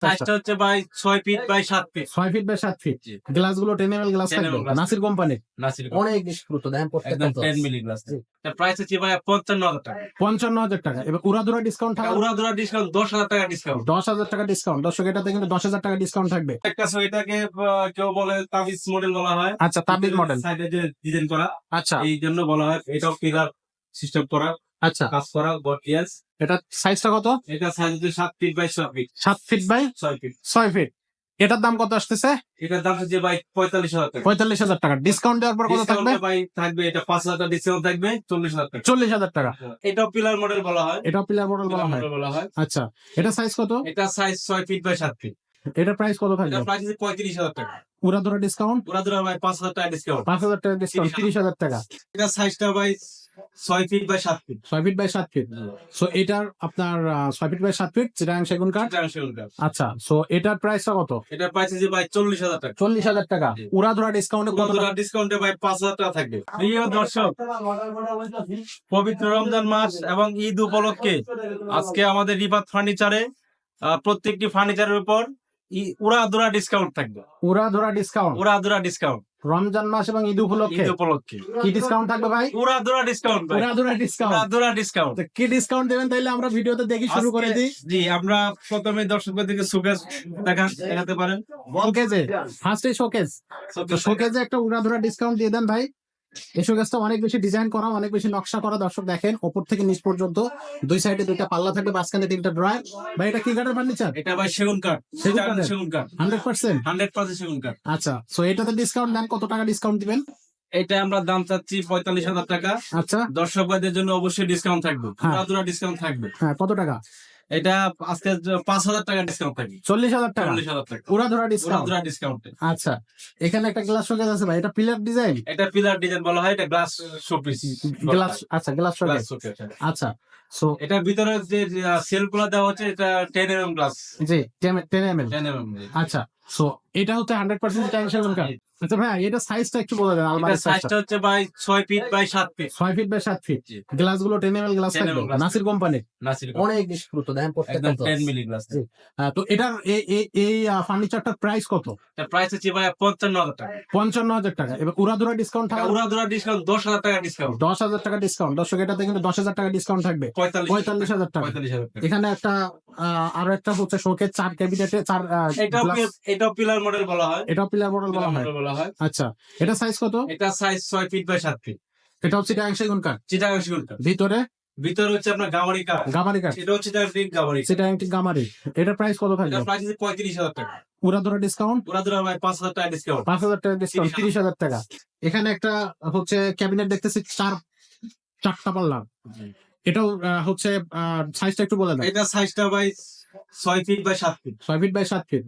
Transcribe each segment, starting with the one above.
সাইজটা হচ্ছে ভাই 6 feet by 7 feet. 6 feet by 7 feet. জি। গ্লাসগুলো 10 ml গ্লাস 10 থাকবে। mm গ্লাস নাসির কোম্পানির। নাসির অনেক বেশি দ্রুত দেখেন প্রত্যেকটা একদম গ্লাস। 10 milli glass. জি। এর প্রাইস হচ্ছে ভাই 55,000 টাকা। 55,000 টাকা। এবার উড়াধুরা ডিসকাউন্ট থাকবে। উড়াধুরা ডিসকাউন্ট 10,000 টাকা ডিসকাউন্ট। 10,000 টাকা ডিসকাউন্ট। দর্শক এটাতে কিন্তু 10,000 টাকা ডিসকাউন্ট থাকবে। একটা এটাকে কেউ বলে তাবিজ মডেল বলা হয়। আচ্ছা, তাবিজ মডেল। সাইডে যে ডিজাইন করা, আচ্ছা, এই জন্য বলা হয়। এটাও পিলার সিস্টেম করা, আচ্ছা। কাজ করা, গর্জিয়াস। এটা সাইজটা কত? এটা সাইজ হচ্ছে 7 feet by 6 feet. 7 feet by 6 feet. 6 feet. এটার দাম কত আসতেছে? এটার দাম হচ্ছে ভাই 45,000 টাকা। 45,000 টাকা। ডিসকাউন্ট দেওয়ার পর কত থাকবে? ভাই থাকবে এটা 5,000 টাকা ডিসকাউন্ট থাকবে, 40,000 টাকা। 40,000 টাকা। এটাও পিলার মডেল বলা হয়। এটা পিলার মডেল বলা হয়। আচ্ছা, এটা সাইজ কত? এটা সাইজ 6 ফিট বাই 7 ফিট। এটা প্রাইস কত থাকবে? এটা প্রাইস হচ্ছে 35,000 টাকা। উড়াধুরা ডিসকাউন্ট? উড়াধুরা ভাই 5,000 টাকা ডিসকাউন্ট। 5,000 টাকা ডিসকাউন্ট, 30,000 টাকা। এটা সাইজটা ভাই 6 feet by 7 feet. 6 feet by 7 feet. So এটার আপনার 6 ফিট বাই 7 ফিট চিটাগাং সেগুন কাঠ। আচ্ছা, সো এটার প্রাইসটা কত? এটা প্রাইস হচ্ছে ভাই 40,000 টাকা। 40,000 টাকা। উড়াধুরা ডিসকাউন্টে কত? উড়াধুরা ডিসকাউন্টে ভাই 5,000 টাকা থাকবে। প্রিয় দর্শক, পবিত্র রমজান মাস এবং ঈদ উপলক্ষে আজকে আমাদের রিফাত ফার্নিচারে প্রত্যেকটি ফার্নিচারের উপর উড়াধুরা ডিসকাউন্ট থাকবে। উড়াধুরা ডিসকাউন্ট। উড়াধুরা ডিসকাউন্ট রমজান মাস এবং ঈদ উপলক্ষে। ঈদ উপলক্ষে কি ডিসকাউন্ট থাকবে ভাই? উড়াধুরা ডিসকাউন্ট ভাই। উড়াধুরা ডিসকাউন্ট। উড়াধুরা ডিসকাউন্ট। তো কি ডিসকাউন্ট দেবেন তাইলে আমরা ভিডিওতে দেখি শুরু করে দিই। জি, আমরা প্রথমে দর্শকদেরকে শোকেস দেখাতে পারেন। শোকেজে ফার্স্টে শোকেজ। তো শোকেজে একটা উড়াধুরা ডিসকাউন্ট দিয়ে দেন ভাই। এই শোকেজটা অনেক বেশি ডিজাইন করা, অনেক বেশি নকশা করা। দর্শক দেখেন, উপর থেকে নিচ পর্যন্ত দুই সাইডে দুইটা পাল্লা থাকবে, মাঝখানে 3টা ড্রয়ার। ভাই এটা কি কাঠের ফার্নিচার? এটা ভাই সেগুন কাঠ। সেগুন কাঠ 100%। 100% সেগুন কাঠ। আচ্ছা, সো এটাতে ডিসকাউন্ট দেন, কত টাকা ডিসকাউন্ট দিবেন? এটা আমরা দাম চাচ্ছি 45,000 টাকা। আচ্ছা, দর্শক ভাইদের জন্য অবশ্যই ডিসকাউন্ট থাকবে। হ্যাঁ। উড়াধুরা ডিসকাউন্ট থাকবে। হ্যাঁ, কত টাকা? এটা আজকে 5,000 টাকা ডিসকাউন্ট থাকবে। 40,000 টাকা। 40,000 টাকা উড়াধুরা ডিসকাউন্ট। উড়াধুরা ডিসকাউন্ট। আচ্ছা, এখানে একটা গ্লাস শোকেজ আছে ভাই, এটা পিলার ডিজাইন। এটা পিলার ডিজাইন বলা হয়। এটা গ্লাস শোপিস। গ্লাস, আচ্ছা, গ্লাস শোকেজ। আচ্ছা, সো এটার ভিতরে যে সেল গুলো দেওয়া হচ্ছে, এটা 10 mm গ্লাস। জি, 10 ml। 10 mm। আচ্ছা, সো এটা হচ্ছে 100% চিটাগাং সেগুন কাঠ। আচ্ছা ভাই, এটা সাইজটা একটু বলে দেন। এটা আলমারির সাইজটা সাইজটা হচ্ছে ভাই 6 feet by 7 feet. 6 feet by 7 feet. জি। গ্লাসগুলো 10 ml গ্লাস 10 mm থাকবে। গ্লাস নাসির কোম্পানির। নাসির অনেক বেশি দ্রুত দেখেন প্রত্যেকটা একদম গ্লাস। 10 milli glass. জি। তো এটার এই ফার্নিচারটার প্রাইস কত? এর প্রাইস হচ্ছে ভাই 55,000 টাকা। 55,000 টাকা। এবার উড়াধুরা ডিসকাউন্ট থাকবে। উড়াধুরা ডিসকাউন্ট 10,000 টাকা ডিসকাউন্ট। 10,000 টাকা ডিসকাউন্ট। দর্শক এটাতে কিন্তু 10,000 টাকা ডিসকাউন্ট থাকবে। 45,000 টাকা। 45,000 টাকা। এখানে একটা আরো একটা হচ্ছে শোকেজ 4 ক্যাবিনেটে 4 এটাও পিলার মডেল বলা হয়। এটা পিলার মডেল বলা হয়। আচ্ছা, এটা সাইজ কত? এটা সাইজ 6 ফিট বাই 7 ফিট। এটা হচ্ছে চিটাগাং সেগুন কাঠ। চিটাগাং সেগুন কাঠ। ভিতরে হচ্ছে আপনার গামারি কাঠ। এটা হচ্ছে গামারি। চিটাগাং গামারি। এটার প্রাইস কত থাকবে? এটা প্রাইস হচ্ছে 35,000 টাকা। উড়াধুরা ডিসকাউন্ট? উড়াধুরা ভাই 5,000 টাকা ডিসকাউন্ট। 5,000 টাকা ডিসকাউন্ট, 30,000 টাকা। এখানে একটা হচ্ছে ক্যাবিনেট দেখতেছি, চারটা পাল্লা। এটাও হচ্ছে সাইজটা একটু বলে দেন। এটা সাইজটা ভাই 6 feet by 7 feet. 6 feet by 7 feet.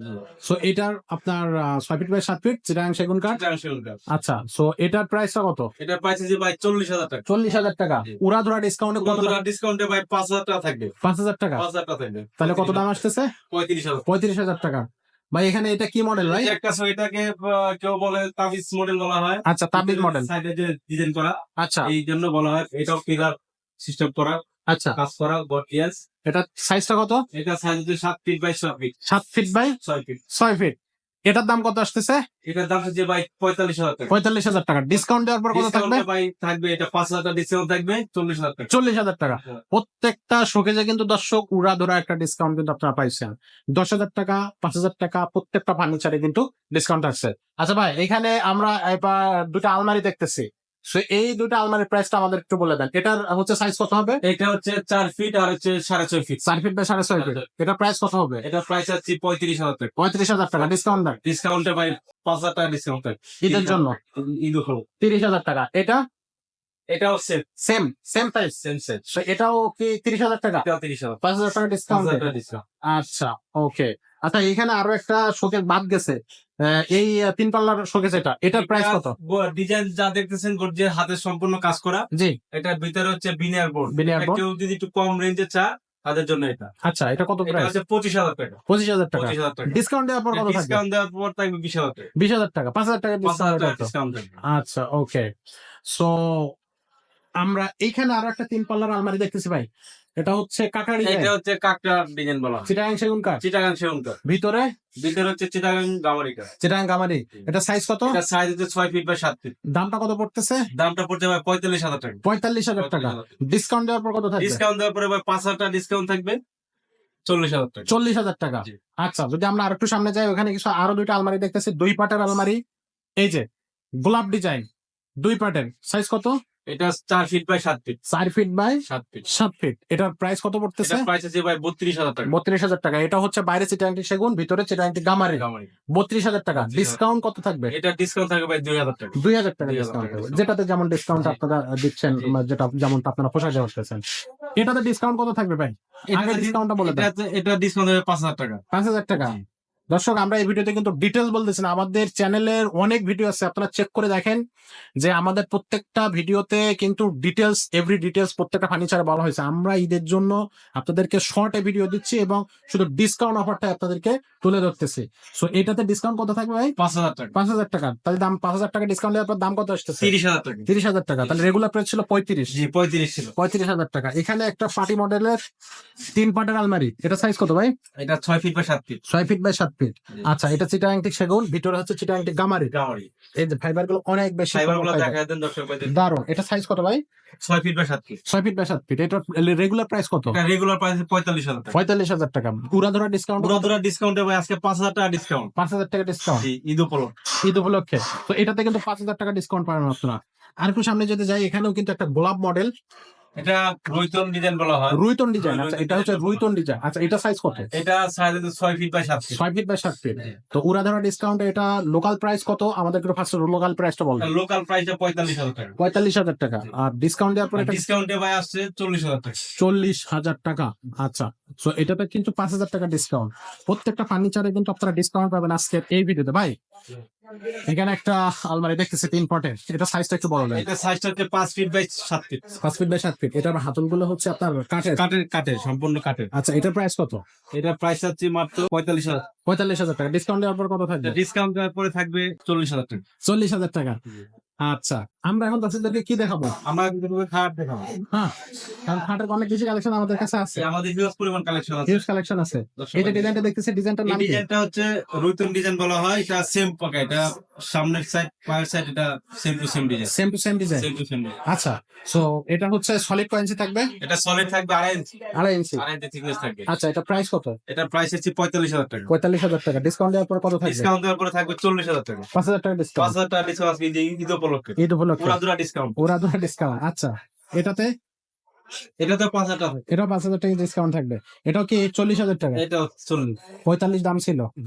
So এটার আপনার 6 ফিট বাই 7 ফিট চিটাগাং সেগুন কাঠ। চিটাগাং সেগুন কাঠ। আচ্ছা, সো এটার প্রাইসটা কত? এটা প্রাইস হচ্ছে ভাই 40,000 টাকা। 40,000 টাকা। উড়াধুরা ডিসকাউন্টে কত? উড়াধুরা ডিসকাউন্টে ভাই 5,000 টাকা থাকবে। 5,000 টাকা। 5,000 টাকা থাকবে। তাহলে কত দাম আসতেছে? 35,000। 35,000 টাকা। ভাই এখানে এটা কি মডেল ভাই? একটা এটাকে কেউ বলে তাবিজ মডেল বলা হয়। আচ্ছা, তাবিজ মডেল। সাইডে যে ডিজাইন করা, আচ্ছা, এই জন্য বলা হয়। এটাও পিলার সিস্টেম করা, আচ্ছা। কাজ করা, গর্জিয়াস। এটা সাইজটা কত? এটা সাইজ হচ্ছে 7 feet by 6 feet. 7 feet by 6 feet. 6 feet. এটার দাম কত আসতেছে? এটার দাম হচ্ছে ভাই 45,000 টাকা। 45,000 টাকা। ডিসকাউন্ট দেওয়ার পর কত থাকবে? ভাই থাকবে এটা 5,000 টাকা ডিসকাউন্ট থাকবে, 40,000 টাকা। 40,000 টাকা। প্রত্যেকটা শোকেজে কিন্তু দর্শক উড়াধুরা একটা ডিসকাউন্ট কিন্তু আপনারা পাইছেন। 10,000 টাকা, 5,000 টাকা প্রত্যেকটা ফার্নিচারে কিন্তু ডিসকাউন্ট আছে। আচ্ছা ভাই, এখানে আমরা এবার দুটো আলমারি দেখতেছি। সো এই দুটো আলমারির প্রাইসটা আমাদের একটু বলে দেন। এটার হচ্ছে সাইজ কত হবে? এটা হচ্ছে 4 ফিট আর হচ্ছে 6.5 ফিট। 4 feet by 6.5 feet. এটার প্রাইস কত হবে? এটা প্রাইস আছে 35,000 টাকা। 35,000 টাকা। ডিসকাউন্ট দেন। ডিসকাউন্টে ভাই 5,000 টাকা ডিসকাউন্ট থাকবে ঈদের জন্য। ঈদ হলো 30,000 টাকা। এটাও সেম প্রাইস। সেম। এটাও কি 30,000 টাকা? এটাও 30,000। 5,000 টাকা ডিসকাউন্ট। 5,000 টাকা ডিসকাউন্ট। আচ্ছা, ওকে। আচ্ছা, এখানে আরো একটা শোকেস বাদ গেছে। এই 3 পাল্লার শোকেস, এটার প্রাইস কত? ডিজাইন যা দেখতেছেন যে হাতের সম্পূর্ণ কাজ করা। জি। এটার ভিতরে হচ্ছে বিনিয়ার বোর্ড। Veneer board. কেউ যদি একটু কম রেঞ্জে চায় তাদের জন্য এটা। আচ্ছা, এটা কত এটা প্রাইস? হচ্ছে 25,000 টাকা। 25,000 টাকা। 25,000 টাকা। ডিসকাউন্ট দেওয়ার পর কত থাকবে? ডিসকাউন্ট দেওয়ার পর থাকবে 20,000 টাকা। 20,000 টাকা। 5,000 টাকা 5,000 টাকা ডিসকাউন্ট। ডিসকাউন্ট থাকবে। আচ্ছা, ওকে। সো আমরা এইখানে আরো একটা 3 পাল্লার আলমারি দেখতেছি ভাই। এটা হচ্ছে কাটারি এটা হচ্ছে কাকড়া ডিজাইন বলা হয়। চিটাগাং সেগুন কাঠ, চিটাগাং সেগুন কাঠ। ভিতরে ভিতরে হচ্ছে চিটাগাং গামারি কাঠ। চিটাগাং গামারি। এটা সাইজ কত? এটা সাইজ হচ্ছে 6 ফিট বাই 7 ফিট। দামটা কত পড়তেছে? দামটা পড়তে হবে 45,000 টাকা। 45,000 টাকা। ডিসকাউন্ট দেওয়ার পর কত থাকবে? ডিসকাউন্ট দেওয়ার পরে ভাই 5,000 টাকা ডিসকাউন্ট থাকবে, 40,000 টাকা। 40,000 টাকা। জি। আচ্ছা, যদি আমরা আরেকটু সামনে যাই, ওখানে কিছু আরো দুইটা আলমারি দেখতেছি, 2 পাটের আলমারি। এই যে গোলাপ ডিজাইন 2 পাটের, সাইজ কত? এটা 4 feet by 7 feet. 4 feet by 7 feet. 7 feet. এটার প্রাইস কত পড়তেছে? এটা প্রাইস আছে ভাই 32,000 টাকা। 32,000 টাকা। এটা হচ্ছে বাইরে চিটাগাং সেগুন, ভিতরে চিটাগাং গামারি। গামারি। 32,000 টাকা। 32,000 ডিসকাউন্ট কত থাকবে? এটা ডিসকাউন্ট থাকবে ভাই 2,000 টাকা। 2,000 টাকা 2,000 ডিসকাউন্ট টাকা থাকবে। discount। যেটাতে যেমন ডিসকাউন্ট জি। আপনারা দিচ্ছেন, জি। যেটা যেমনটা আপনারা পোষাতে পারতেছেন, এটাতে ডিসকাউন্ট কত থাকবে ভাই? আগে ডিসকাউন্টটা বলে দেন। এটা ডিসকাউন্ট হবে 5,000 টাকা। 5,000 টাকা। জি। দর্শক, আমরা এই ভিডিওতে কিন্তু ডিটেলস বলতেছি না, আমাদের চ্যানেলের অনেক ভিডিও আছে, আপনারা চেক করে দেখেন যে আমাদের প্রত্যেকটা ভিডিওতে কিন্তু ডিটেলস, এভরি ডিটেলস প্রত্যেকটা ফার্নিচারে বলা হয়েছে। আমরা ঈদের জন্য আপনাদেরকে শর্টে ভিডিও দিচ্ছি এবং শুধু ডিসকাউন্ট অফারটা আপনাদেরকে তুলে ধরতেছি। সো এটাতে ডিসকাউন্ট কত থাকবে ভাই? 5,000 টাকা। 5,000 টাকা। তাহলে দাম 5,000 টাকা ডিসকাউন্ট দেওয়ার পর দাম কত আসতেছে? 30,000 টাকা। 30,000 টাকা। তাহলে রেগুলার প্রাইস ছিল 35। জি 35 ছিল। 35,000 টাকা। এখানে একটা পার্টি মডেলের 3 পাটের আলমারি, এটা সাইজ কত ভাই? এটা 6 feet by 7 feet. 6 feet by 7 feet. জি। আচ্ছা, এটা চিটাগাং সেগুন, ভিতরে হচ্ছে চিটাগাং গামারি। গামারি। এই যে ফাইবার গুলো অনেক বেশি ফাইবার গুলো fiber। দেখা দেন দর্শক ভাইদের। দারুন। এটা সাইজ কত ভাই? 6 feet by 7 feet. 6 feet by 7 feet. এটা রেগুলার প্রাইস কত? এটা রেগুলার প্রাইস 45,000 টাকা। 45,000 টাকা। পুরা ধরা ডিসকাউন্ট? পুরো ধরা ডিসকাউন্টে ভাই আজকে 5,000 টাকা ডিসকাউন্ট। 5,000 টাকা ডিসকাউন্ট জি ঈদ উপলক্ষে। ঈদ উপলক্ষে। তো এটাতে কিন্তু 5,000 টাকা ডিসকাউন্ট পাবেন আপনারা। আর একটু সামনে যদি যাই, এখানেও কিন্তু একটা গোলাপ মডেল, এটা রুইতন ডিজাইন বলা হয়। রুইতন ডিজাইন। রুইতন আচ্ছা, এটা হচ্ছে design রুইতন ডিজাইন। আচ্ছা, এটা সাইজ কত? এটা সাইজ হচ্ছে 6 feet by 7 feet. 6 feet by 7 feet. জি। তো উড়াধরা ডিসকাউন্টে এটা লোকাল প্রাইস কত? আমাদের একটু ফার্স্ট লোকাল প্রাইসটা বলবেন। লোকাল প্রাইসটা 45,000 টাকা। 45,000 টাকা। আর ডিসকাউন্ট দেওয়ার পর এটা ডিসকাউন্টে ভাই আসছে 40,000 টাকা। 40,000 টাকা। আচ্ছা, সো এটাতে কিন্তু 5,000 টাকা ডিসকাউন্ট। প্রত্যেকটা ফার্নিচারে কিন্তু আপনারা ডিসকাউন্ট পাবেন আজকের এই ভিডিওতে। ভাই, এখানে একটা আলমারি দেখতেছি 3 পটের, এটা সাইজটা একটু বড় দেন। এটা সাইজটা হচ্ছে 5 feet by 7 feet. 5 feet by 7 feet. এটার হাতলগুলো হচ্ছে আপনার কাঠের। কাঠের সম্পূর্ণ কাঠের। আচ্ছা, এটার প্রাইস কত? এটা প্রাইস আছে মাত্র 45,000। 45,000 টাকা। ডিসকাউন্ট দেওয়ার পর কত থাকবে? ডিসকাউন্ট দেওয়ার পরে থাকবে 40,000 টাকা। 40,000 টাকা। আচ্ছা, আমরা এখন দর্শকদেরকে কি দেখাবো? আমরা কিন্তু খাট দেখাবো। হ্যাঁ, কারণ খাটের অনেক বেশি কালেকশন আমাদের কাছে আছে, আমাদের হিউজ পরিমাণ কালেকশন আছে। হিউজ কালেকশন আছে। এই যে ডিজাইনটা দেখতেছি, ডিজাইনটার এই নাম কি? ডিজাইনটা হচ্ছে রুইতন ডিজাইন বলা হয়। এটা সেম পাকা, এটা সামনের সাইড পায়ের সাইড এটা same to same design. Same to same design. Same to same. আচ্ছা, সো এটা হচ্ছে সলিড কয়েন্সি থাকবে, এটা সলিড থাকবে 2.5 ইঞ্চি। 2.5 ইঞ্চি। 2.5 ইঞ্চি থিকনেস থাকবে। আচ্ছা, এটা প্রাইস কত? এটা প্রাইস হচ্ছে 45,000 টাকা। 45,000 টাকা। ডিসকাউন্ট দেওয়ার পর কত থাকবে? ডিসকাউন্ট দেওয়ার পরে থাকবে 40,000 টাকা। 5,000 টাকা ডিসকাউন্ট। 5,000 টাকা ডিসকাউন্ট আজকে ঈদ উপলক্ষে। ঈদ উপলক্ষে পুরা দুরা ডিসকাউন্ট। ওরা ধরে ডিসকাউন্ট। আচ্ছা, এটাতে এটা তো 5,000 টাকা। এটাও 5,000 টাকা ডিসকাউন্ট থাকবে। এটাও কি 40,000 টাকা? এটা 40। 45 দাম ছিল।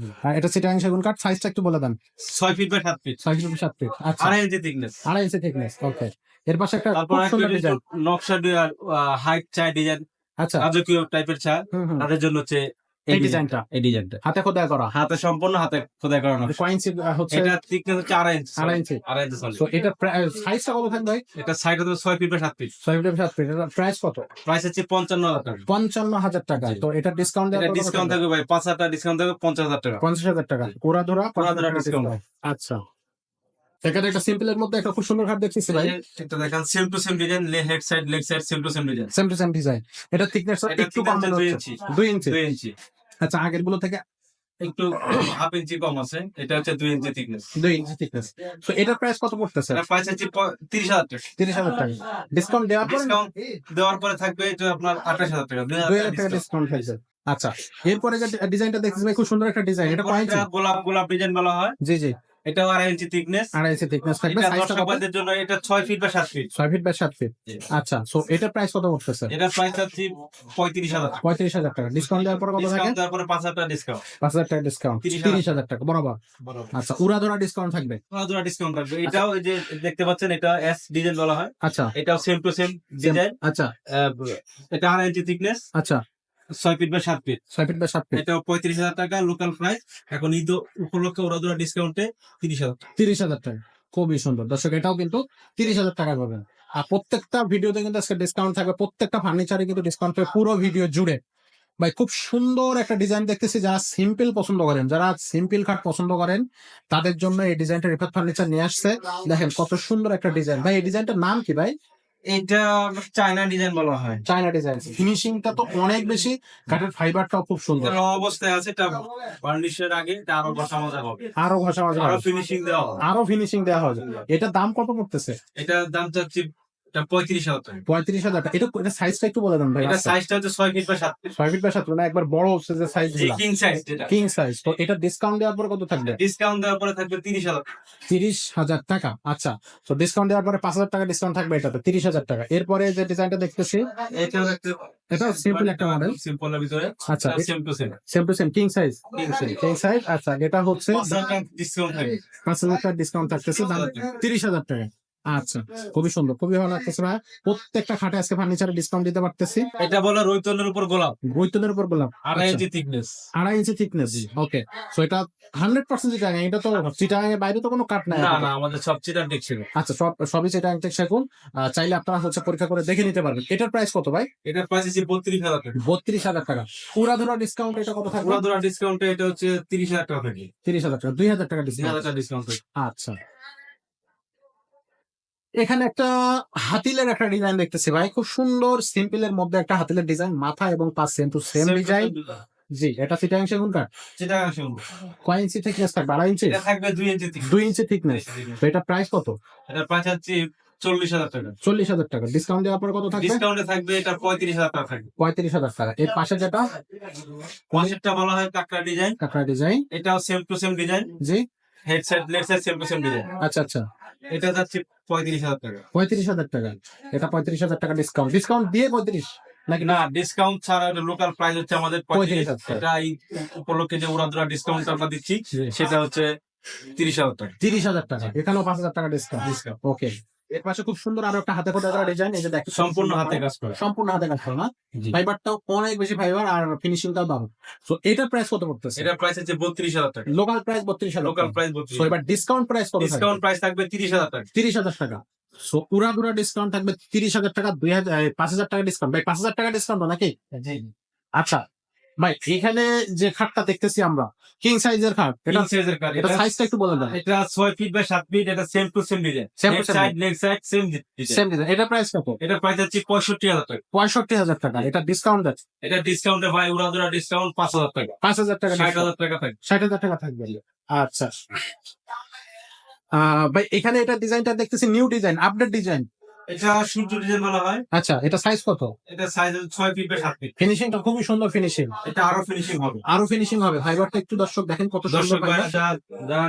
আর এটা চিটাগাং সেগুন কাঠ, সাইজটা একটু বলে দেন। 6 feet by 7 feet. 6 feet 7 feet. আচ্ছা, 2.5 ইঞ্চি থিকনেস। 2.5 inch thickness. ওকে। এর পাশে একটা তারপর খুব একটা সুন্দর ডিজাইন। নকশা হাইট চাই ডিজাইন, আচ্ছা, রাজকীয় টাইপের চা, হুম। তাদের জন্য হচ্ছে এই ডিজাইনটা এই ডিজাইনটা হাতে খোদাই করা। হাতে সম্পূর্ণ হাতে খোদাই করা নকশা। কয় ইঞ্চি হচ্ছে? এটা থিকনেস হচ্ছে 2.5 ইঞ্চি। 2.5 ইঞ্চি। 2.5 ইঞ্চি solid। সো এটা সাইজটা কত থাকবে ভাই? এটা সাইড হচ্ছে 6 feet by 7 feet. 6 feet 7 feet. এটা প্রাইস কত? প্রাইস হচ্ছে 55,000 টাকা। 55,000 টাকা। জি। তো এটা ডিসকাউন্ট এটা দেওয়ার পর ডিসকাউন্ট থাকবে ভাই 5,000 টাকা ডিসকাউন্ট থাকবে 50,000 টাকা। 50,000 টাকা। ওরা ধরা ওরা ধরা 50,000 discount। discount। আচ্ছা, এখানে একটা সিম্পলের মধ্যে একটা খুব সুন্দর খাট দেখতেছি ভাই। এটা দেখেন same to same design, head side leg side same to same design. Same to same design. এটা থিকনেস এটা একটু কম thickness মনে 2 হচ্ছে। ইঞ্চি। 2 ইঞ্চি। 2 ইঞ্চি। আচ্ছা, আগের গুলো থেকে একটু হাফ ইঞ্চি কম আছে। এটা হচ্ছে 2 ইঞ্চি থিকনেস। 2 ইঞ্চি থিকনেস। তো এটার প্রাইস কত পড়তেছে? এটা প্রাইস হচ্ছে 30,000 টাকা। 30,000 টাকা। ডিসকাউন্ট দেওয়ার পর ডিসকাউন্ট দেওয়ার পরে থাকবে এটা আপনার 28,000 টাকা। 2,000 টাকা ডিসকাউন্ট হয়েছে। আচ্ছা, এরপরে যে ডিজাইনটা দেখতেছি ভাই, খুব সুন্দর একটা ডিজাইন। এটা কয় ইঞ্চি? গোলাপ ডিজাইন বলা হয়। জি জি, এটাও 2.5 ইঞ্চি থিকনেস। 2.5 ইঞ্চি থিকনেস থাকবে। এটা সাইজটা কত? দর্শকদের জন্য এটা 6 ফিট বা 7 ফিট। 6 feet by 7 feet. জি। আচ্ছা, সো এটার প্রাইস কত পড়তেছে? এটা প্রাইস হচ্ছে 35,000 টাকা। 35,000 টাকা। ডিসকাউন্ট দেওয়ার পর কত থাকে? ডিসকাউন্ট দেওয়ার পরে 5,000 টাকা ডিসকাউন্ট। 5,000 টাকা ডিসকাউন্ট। 30,000 টাকা বরাবর। আচ্ছা, উড়া ধরা ডিসকাউন্ট থাকবে। পুরো ডিসকাউন্ট থাকবে। এটাও এই যে দেখতে পাচ্ছেন এটা এস ডিজাইন বলা হয়। আচ্ছা, এটাও সেম টু সেম ডিজাইন। আচ্ছা, এটা 2.5 ইঞ্চি থিকনেস, আচ্ছা, 6 ফিট বা 7 ফিট। 6 feet by 7 fit. এটাও 35,000 টাকা লোকাল প্রাইস। এখন ঈদ উপলক্ষে ওরা দুরা ডিসকাউন্টে 30,000 টাকা। 30,000 টাকা। খুবই সুন্দর দর্শক, এটাও কিন্তু 30,000 টাকা পাবেন। আর প্রত্যেকটা ভিডিওতে কিন্তু আজকে ডিসকাউন্ট থাকবে, প্রত্যেকটা ফার্নিচারে কিন্তু ডিসকাউন্ট পাবে পুরো ভিডিও জুড়ে। ভাই, খুব সুন্দর একটা ডিজাইন দেখতেছি। যারা সিম্পল পছন্দ করেন, যারা সিম্পল খাট পছন্দ করেন, তাদের জন্য এই ডিজাইনটা রিফাত ফার্নিচার নিয়ে আসছে। দেখেন কত সুন্দর একটা ডিজাইন। ভাই, এই ডিজাইনটার নাম কি ভাই? এটা চায়না ডিজাইন বলা হয়। চায়না ডিজাইন, ফিনিশিংটা তো অনেক বেশি, কাঠের ফাইবারটাও খুব সুন্দর। র অবস্থায় আছে, এটা বার্নিশের আগে এটা আরো ঘষা মাজা হবে, আরো ঘষা মাজা আরো হবে, ফিনিশিং দেওয়া হবে। আরো ফিনিশিং দেওয়া হবে। এটার দাম কত পড়তেছে? এটার দাম চাচ্ছি এটা 35,000 টাকা। 35,000 টাকা। এটা সাইজটা একটু বলে দেন ভাই। এটা সাইজটা হচ্ছে 6 feet by 7 feet. 6 feet by 7 না, একবার বড় সাইজের সাইজ জি, কিং সাইজ যেটা। King size. তো এটা ডিসকাউন্ট দেওয়ার পরে কত থাকবে? ডিসকাউন্ট দেওয়ার পরে থাকবে 30,000। 30,000 টাকা। আচ্ছা, তো ডিসকাউন্ট দেওয়ার পরে 5,000 টাকা ডিসকাউন্ট থাকবে এটাতে, 30,000 টাকা। এরপরে যে ডিজাইনটা দেখতেছি, এটাও একটা এটা সিম্পল একটা মডেল। সিম্পলের ভিতরে। আচ্ছা, same to same. Same to same king size. King size. King size. আচ্ছা, এটা হচ্ছে 5,000 ডিসকাউন্ট থাকবে। 5,000 টাকা ডিসকাউন্ট থাকতেছে, দাম 30,000 টাকা। আচ্ছা, খুবই সুন্দর, খুবই ভালো লাগতেছে ভাই। প্রত্যেকটা খাটে আজকে ফার্নিচারে ডিসকাউন্ট দিতে পারতেছি। এটা বলে রৈতলের উপর গোলাপ, বৈতলের উপর বললাম 2.5 inch thickness. 2.5 inch thickness. Okay, so এটা 100% চিটাগাং। এটা তো চিটাগাং এর বাইরে তো কোনো কাট নাই। না না, আমাদের সব চিটার টেকছিল। আচ্ছা, সবই চিটাগাং টেক সেগুন। চাইলে আপনারা হচ্ছে পরীক্ষা করে দেখে নিতে পারবেন। এটার প্রাইস কত ভাই? এটার প্রাইস হচ্ছে 32,000 টাকা। 32,000 টাকা। পুরা ধরা ডিসকাউন্ট এটা কত থাকবে? পুরো ধরা ডিসকাউন্টে এটা হচ্ছে 30,000 টাকা থেকে। 30,000 টাকা, 2,000 টাকা ডিসকাউন্ট। 2,000 টাকা ডিসকাউন্ট থাকে। আচ্ছা, এখানে একটা হাতিলের একটা ডিজাইন দেখতেছি ভাই, খুব সুন্দর সিম্পলের মধ্যে একটা হাতিলের ডিজাইন, মাথা এবং পা সেম টু সেম ডিজাইন। জি, এটা চিটাগাং সেগুন কাঠ। চিটাগাং সেগুন। কয় ইঞ্চি থিকনেস থাকবে? 2.5 ইঞ্চি। এটা থাকবে 2 ইঞ্চি থিকনেস। 2 ইঞ্চি থিকনেস। তো এটা প্রাইস কত? এটার প্রাইস হচ্ছে 40,000 টাকা। 40,000 টাকা। ডিসকাউন্ট দেওয়ার পরে কত থাকবে? ডিসকাউন্টে থাকবে এটা 35,000 টাকা থাকবে। 35,000 টাকা। এর পাশে যেটা পাশেরটা বলা হয় কাকড়া ডিজাইন। কাঁকড়া ডিজাইন। এটাও same to same design. G, head side leg side same to same design. আচ্ছা আচ্ছা, এটা যাচ্ছে 35,000 টাকা। 35,000 টাকা। এটা 35,000 টাকা ডিসকাউন্ট। ডিসকাউন্ট দিয়ে 35 নাকি? না, ডিসকাউন্ট ছাড়া লোকাল প্রাইস হচ্ছে আমাদের 35,000 35। এটা এই উপলক্ষে যে উড়াধুরা ডিসকাউন্ট আমরা দিচ্ছি সেটা হচ্ছে 30,000 টাকা। 30,000 টাকা। এখানেও 5,000 টাকা ডিসকাউন্ট। ডিসকাউন্ট ওকে, এর পাশে খুব সুন্দর আরো একটা হাতে খোদা করা ডিজাইন। এই যে দেখেন, সম্পূর্ণ হাতে কাজ করা। সম্পূর্ণ হাতে কাজ করা না? জি। ফাইবারটাও অনেক বেশি ফাইবার আর ফিনিশিংটাও দারুণ। সো এটার প্রাইস কত পড়তেছে? এটা প্রাইস হচ্ছে 32,000 টাকা। Local price 32,000 local price so 32,000। এবার ডিসকাউন্ট প্রাইস কত? ডিসকাউন্ট প্রাইস থাকবে 30,000 টাকা। 30,000 টাকা। সো পুরা ডিসকাউন্ট থাকবে 30,000 টাকা। 5,000 টাকা ডিসকাউন্ট ভাই, 5,000 টাকা ডিসকাউন্ট নাকি? জি। আচ্ছা ভাই, এখানে যে খাটটা দেখতেছি আমরা, কিং সাইজের খাট, এটা কিং সাইজের কার। এটা সাইজটা একটু বলে দেন। এটা 6 ফিট বাই 7 ফিট। এটা same to same design. Same to head same side leg side same design. Same design. এটা প্রাইস কত? এটা প্রাইস হচ্ছে 65,000 টাকা। 65,000 টাকা। এটা ডিসকাউন্ট আছে? এটা ডিসকাউন্টে ভাই উড়াধুরা ডিসকাউন্ট 5,000 টাকা। 5,000 টাকা। 60,000 টাকা থাকবে। 60,000 টাকা থাকবে। আচ্ছা, ভাই এখানে এটা ডিজাইনটা দেখতেছি নিউ ডিজাইন, আপডেট ডিজাইন। এটা সূর্য ডিজাইন বলা হয়। আচ্ছা, এটা সাইজ কত? এটা সাইজ 6 ফিট বাই 7 ফিট। ফিনিশিংটা খুবই সুন্দর ফিনিশিং। এটা আরো ফিনিশিং হবে। আরো ফিনিশিং হবে। ফাইবারটা একটু দর্শক দেখেন কত সুন্দর দর্শক ভাইরা ফাইবার যারা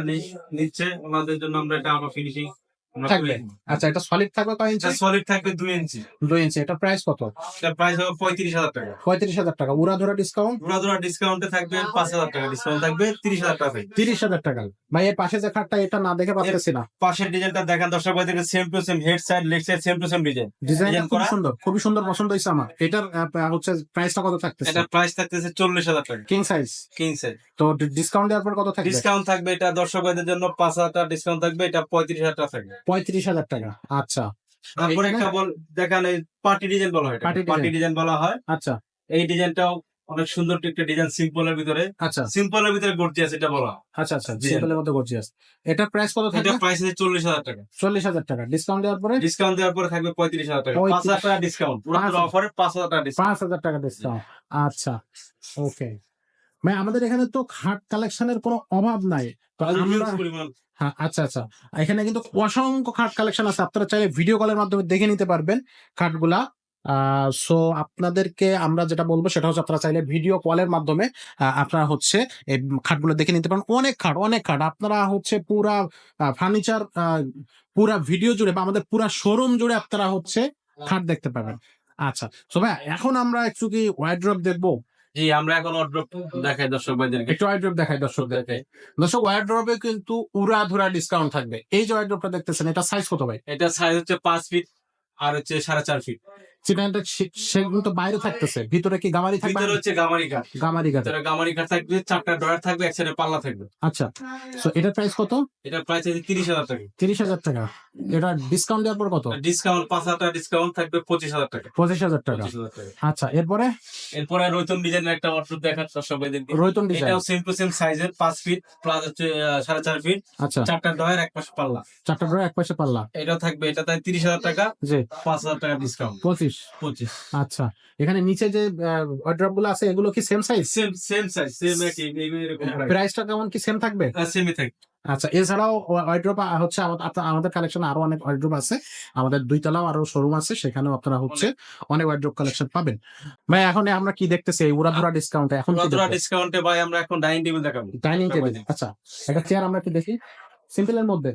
নিচ্ছে ওনাদের জন্য আমরা এটা আরো ফিনিশিং থাকবে। আচ্ছা, এটা সলিড থাকবে কয় ইঞ্চি? সলিড থাকবে 2 ইঞ্চি। 2 ইঞ্চি। এটা প্রাইস কত? এটা প্রাইস হবে 35,000 টাকা। 35,000 টাকা। উড়া ধরা ডিসকাউন্ট উড়াধুরা ডিসকাউন্টে থাকবে 5,000 টাকা। ডিসকাউন্ট থাকবে 30,000 টাকা থাকবে। 30,000 টাকা। ভাই এর পাশে যে খাটটা, এটা না দেখে পাচ্ছি না। পাশের ডিজাইনটা দেখেন দর্শক ভাইদেরকে, same to same head side leg side same to same design. ডিজাইনটা খুব করা। সুন্দর, খুবই সুন্দর পছন্দ হয়েছে আমার। এটার হচ্ছে প্রাইসটা কত থাকতেছে? এটা প্রাইস থাকতেছে 40,000 টাকা। King size. King size. তো ডিসকাউন্ট দেওয়ার পর কত থাকবে? ডিসকাউন্ট থাকবে এটা দর্শক ভাইদের জন্য 5,000 টাকা ডিসকাউন্ট থাকবে। এটা 35,000 টাকা থাকবে। 35,000 টাকা। আচ্ছা, তারপরে এখানে- একটা দেখান, এই পার্টি ডিজাইন বলা হয়। Party party design। ডিজাইন বলা হয়। আচ্ছা এই ডিজাইনটাও অনেক সুন্দর একটা ডিজাইন, সিম্পলের ভিতরে। আচ্ছা সিম্পলের ভিতরে গর্জিয়াস এটা বলা হয়। আচ্ছা আচ্ছা, জি। সিম্পলের মধ্যে গর্জিয়াস। এটা প্রাইস কত এটা থাকবে? প্রাইস আছে 40,000 টাকা। 40,000 টাকা। ডিসকাউন্ট দেওয়ার পরে ডিসকাউন্ট দেওয়ার পরে থাকবে 35,000 টাকা। 35,000 5,000 টাকা ডিসকাউন্ট। পুরো 5,000 অফারে 5,000 টাকা ডিসকাউন্ট। 5,000 টাকা ডিসকাউন্ট। আচ্ছা, ওকে। ভাই আমাদের এখানে তো খাট কালেকশনের কোনো অভাব নাই। তো আমরা পরিমাণ। হ্যাঁ, আচ্ছা আচ্ছা, এখানে কিন্তু অসংখ্য খাট কালেকশন আছে। আপনারা চাইলে ভিডিও কলের মাধ্যমে দেখে নিতে পারবেন খাটগুলা। সো আপনাদেরকে আমরা যেটা বলবো সেটা হচ্ছে, আপনারা চাইলে ভিডিও কলের মাধ্যমে আপনারা হচ্ছে এই খাটগুলো দেখে নিতে পারেন। অনেক খাট আপনারা হচ্ছে পুরা ফার্নিচার, পুরা ভিডিও জুড়ে বা আমাদের পুরা শোরুম জুড়ে আপনারা হচ্ছে খাট দেখতে পাবেন। আচ্ছা, সো ভাই এখন আমরা একটু কি ওয়ার্ড্রপ দেখবো? জি, আমরা এখন অর্ডার দেখাই দর্শক ভাইদেরকে। একটু ওয়ার্ড্রপ দেখাই দর্শকদেরকে। দর্শক, ওয়ার্ড্রপে কিন্তু উড়াধুরা ডিসকাউন্ট থাকবে। এই যে ওয়ার্ড্রপটা দেখতেছেন, এটা সাইজ কত ভাই? এটা সাইজ হচ্ছে 5 ফিট আর হচ্ছে 4.5 ফিট। চিটাগাংটা সেগুলো তো বাইরে থাকতেছে, ভিতরে কি গামারি থাকবে? ভিতরে হচ্ছে গামারি কাঠ, গামারি কাঠের। ভিতরে গামারি কাঠ থাকবে, 4টা ড্রয়ার থাকবে, এক সাইডে পাল্লা থাকবে। আচ্ছা, তো এটার প্রাইস কত? এটার প্রাইস আছে 30,000 টাকা। 30,000 টাকা। এটা ডিসকাউন্ট দেওয়ার পর কত? ডিসকাউন্ট 5,000 টাকা ডিসকাউন্ট থাকবে, 25,000 টাকা। 25,000 টাকা। 25,000 টাকা। আচ্ছা, এরপরে এরপরে রয়তন ডিজাইনের একটা ওয়ার্ডরোব দেখাচ্ছি সবাইদেরকে। রয়তন ডিজাইন। এটাও সেম টু সেম সাইজের, 5 ফিট প্লাস হচ্ছে 4.5 ফিট, আচ্ছা, 4টা ড্রয়ার, এক পাশে পাল্লা। 4টা ড্র এক পাশে পাল্লা। এটাও থাকবে, এটা তাই 30,000 টাকা, জি, 5,000 টাকা ডিসকাউন্ট, 25। 25। আচ্ছা, এখানে নিচে যে ওয়ার্ড্রপ গুলো আছে এগুলো কি same size? Same same size, same একই এরকম প্রাইস, প্রাইসটা কেমন কি সেম থাকবে? সেমই থাকবে। আচ্ছা, এছাড়াও ওয়ার্ড্রপ হচ্ছে আমাদের কালেকশন আরো অনেক ওয়ার্ড্রপ আছে, আমাদের 2 তলাও আরো শোরুম আছে, সেখানেও আপনারা হচ্ছে অনেক ওয়ার্ড্রপ কালেকশন পাবেন। ভাই এখন আমরা কি দেখতেছি এই উড়াধুরা ডিসকাউন্টে? এখন কি পুরোটা ডিসকাউন্টে ভাই আমরা এখন ডাইনিং টেবিল দেখাবো। Dining table. আচ্ছা, একটা চেয়ার আমরা কি দেখি সিম্পলের মধ্যে?